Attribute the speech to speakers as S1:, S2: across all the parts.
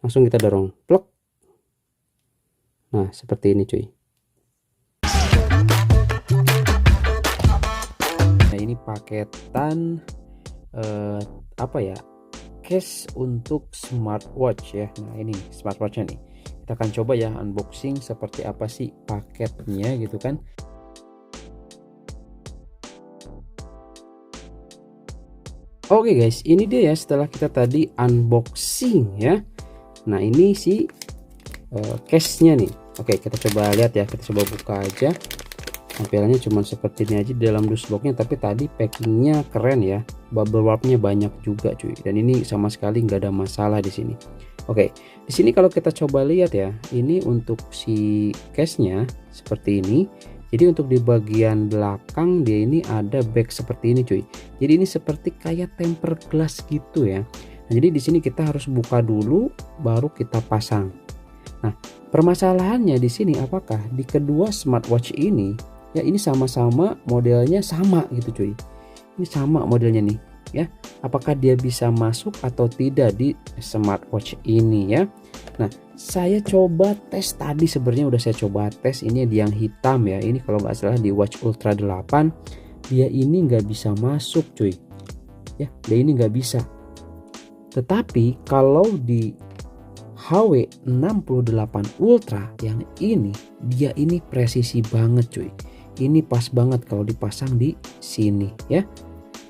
S1: langsung kita dorong plek. Nah seperti ini cuy. Nah ini paketan apa ya, case untuk smartwatch ya. Nah ini smartwatchnya nih, kita akan coba ya unboxing seperti apa sih paketnya gitu kan. Oke guys, ini dia ya setelah kita tadi unboxing ya. Nah ini si case-nya nih. Oke kita coba lihat ya, kita coba buka aja. Tampilannya cuma seperti ini aja di dalam dusboxnya, tapi tadi packingnya keren ya, bubble wrapnya banyak juga cuy, dan ini sama sekali nggak ada masalah di sini. Oke, di sini kalau kita coba lihat ya, ini untuk si case-nya seperti ini. Jadi untuk di bagian belakang dia ini ada back seperti ini cuy. Jadi ini seperti kayak tempered glass gitu ya. Nah, jadi di sini kita harus buka dulu baru kita pasang. Nah, permasalahannya di sini apakah di kedua smartwatch ini ya ini sama-sama modelnya sama gitu cuy. Ini sama modelnya nih ya. Apakah dia bisa masuk atau tidak di smartwatch ini ya. Nah, saya coba tes tadi, sebenarnya udah saya coba tes ini di yang hitam ya. Ini kalau nggak salah di Watch Ultra 8 dia ini nggak bisa masuk cuy. Ya, dia ini nggak bisa. Tetapi kalau di HW68 Ultra yang ini, dia ini presisi banget cuy. Ini pas banget kalau dipasang di sini ya.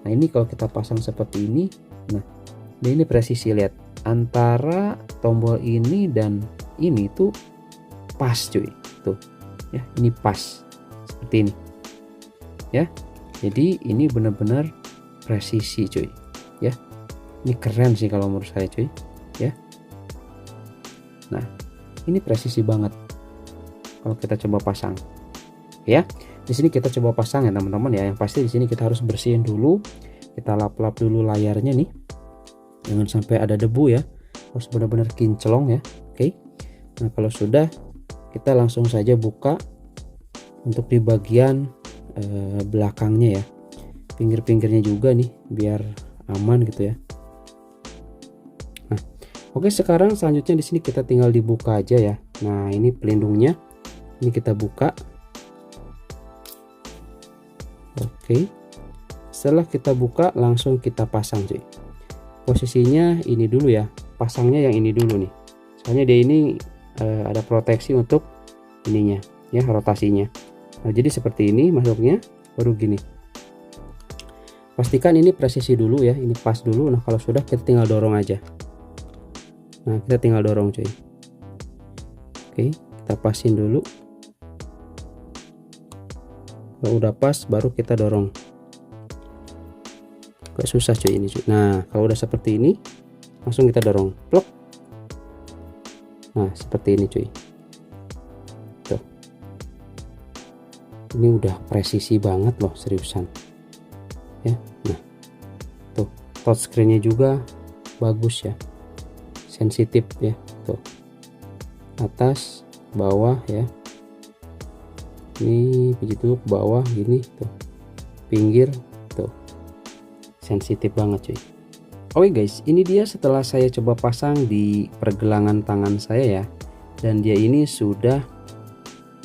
S1: Nah ini kalau kita pasang seperti ini, nah ini presisi, lihat antara tombol ini dan ini tuh pas cuy, tuh ya, ini pas seperti ini ya. Jadi ini benar-benar presisi cuy ya. Ini keren sih kalau menurut saya cuy ya. Nah ini presisi banget kalau kita coba pasang ya. Di sini kita coba pasang ya teman-teman ya. Yang pasti di sini kita harus bersihin dulu, kita lap-lap dulu layarnya nih, jangan sampai ada debu ya, harus benar-benar kinclong ya. Oke, nah kalau sudah, kita langsung saja buka untuk di bagian belakangnya ya, pinggir-pinggirnya juga nih biar aman gitu ya. Nah oke, sekarang selanjutnya di sini kita tinggal dibuka aja ya. Nah ini pelindungnya, ini kita buka. Oke, setelah kita buka langsung kita pasang cuy. Posisinya ini dulu ya, pasangnya yang ini dulu nih, soalnya dia ini ada proteksi untuk ininya ya, rotasinya. Nah jadi seperti ini masuknya, baru gini. Pastikan ini presisi dulu ya, ini pas dulu. Nah kalau sudah, kita tinggal dorong aja. Nah kita tinggal dorong cuy. Oke, kita pasin dulu. Kalau udah pas baru kita dorong. Gak susah cuy ini cuy. Nah kalau udah seperti ini langsung kita dorong plok. Nah seperti ini cuy. Tuh, ini udah presisi banget loh, seriusan ya. Nah tuh, touchscreennya juga bagus ya, sensitif ya. Tuh, atas bawah ya, ini pijit dulu ke bawah gini tuh, pinggir tuh, sensitif banget cuy. Oke guys, ini dia setelah saya coba pasang di pergelangan tangan saya ya, dan dia ini sudah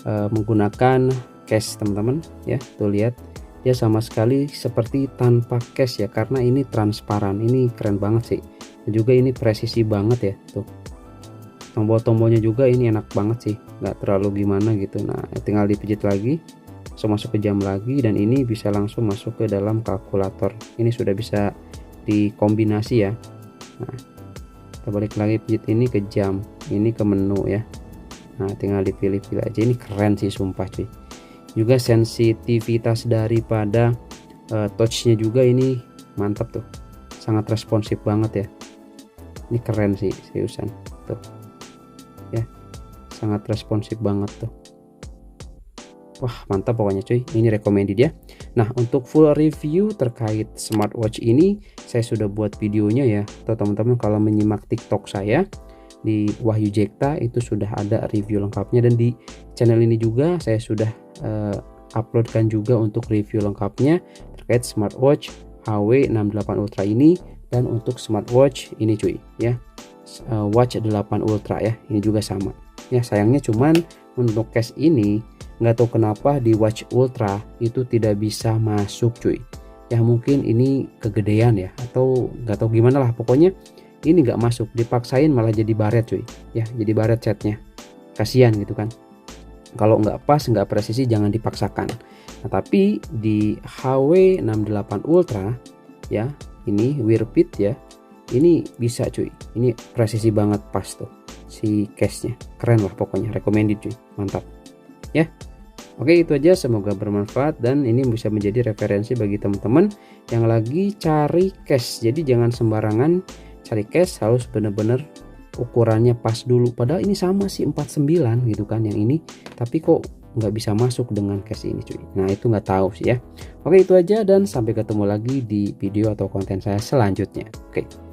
S1: menggunakan case teman-teman ya. Tuh lihat, dia sama sekali seperti tanpa case ya, karena ini transparan. Ini keren banget sih, dan juga ini presisi banget ya. Tuh, tombol-tombolnya juga ini enak banget sih, nggak terlalu gimana gitu. Nah tinggal dipijit lagi, langsung masuk ke jam lagi, dan ini bisa langsung masuk ke dalam kalkulator. Ini sudah bisa dikombinasi ya. Nah kita balik lagi, pijit ini ke jam, ini ke menu ya. Nah tinggal dipilih-pilih aja. Ini keren sih sumpah cuy. Juga sensitivitas daripada touchnya juga ini mantap tuh, sangat responsif banget ya. Ini keren sih seriusan tuh ya, sangat responsif banget tuh. Wah mantap pokoknya cuy, ini recommended ya. Nah untuk full review terkait smartwatch ini saya sudah buat videonya ya, atau teman-teman kalau menyimak TikTok saya di Wahyu Jekta itu sudah ada review lengkapnya, dan di channel ini juga saya sudah uploadkan juga untuk review lengkapnya terkait smartwatch HW68 Ultra ini, dan untuk smartwatch ini cuy ya, Watch 8 Ultra ya, ini juga sama ya. Sayangnya cuman untuk case ini nggak tahu kenapa di Watch Ultra itu tidak bisa masuk cuy ya. Mungkin ini kegedean ya, atau nggak tahu gimana lah, pokoknya ini nggak masuk, dipaksain malah jadi baret cuy ya, jadi baret catnya, kasihan gitu kan. Kalau nggak pas, nggak presisi, jangan dipaksakan. Nah tapi di HW68 Ultra ya, ini Wearpit ya, ini bisa cuy, ini presisi banget, pas tuh si case nya, keren lah pokoknya, recommended cuy, mantap ya. Oke, itu aja, semoga bermanfaat dan ini bisa menjadi referensi bagi teman-teman yang lagi cari case. Jadi jangan sembarangan cari case, harus bener-bener ukurannya pas dulu. Padahal ini sama sih 49 gitu kan yang ini, tapi kok nggak bisa masuk dengan case ini cuy. Nah itu nggak tahu sih ya. Oke, itu aja dan sampai ketemu lagi di video atau konten saya selanjutnya. Oke.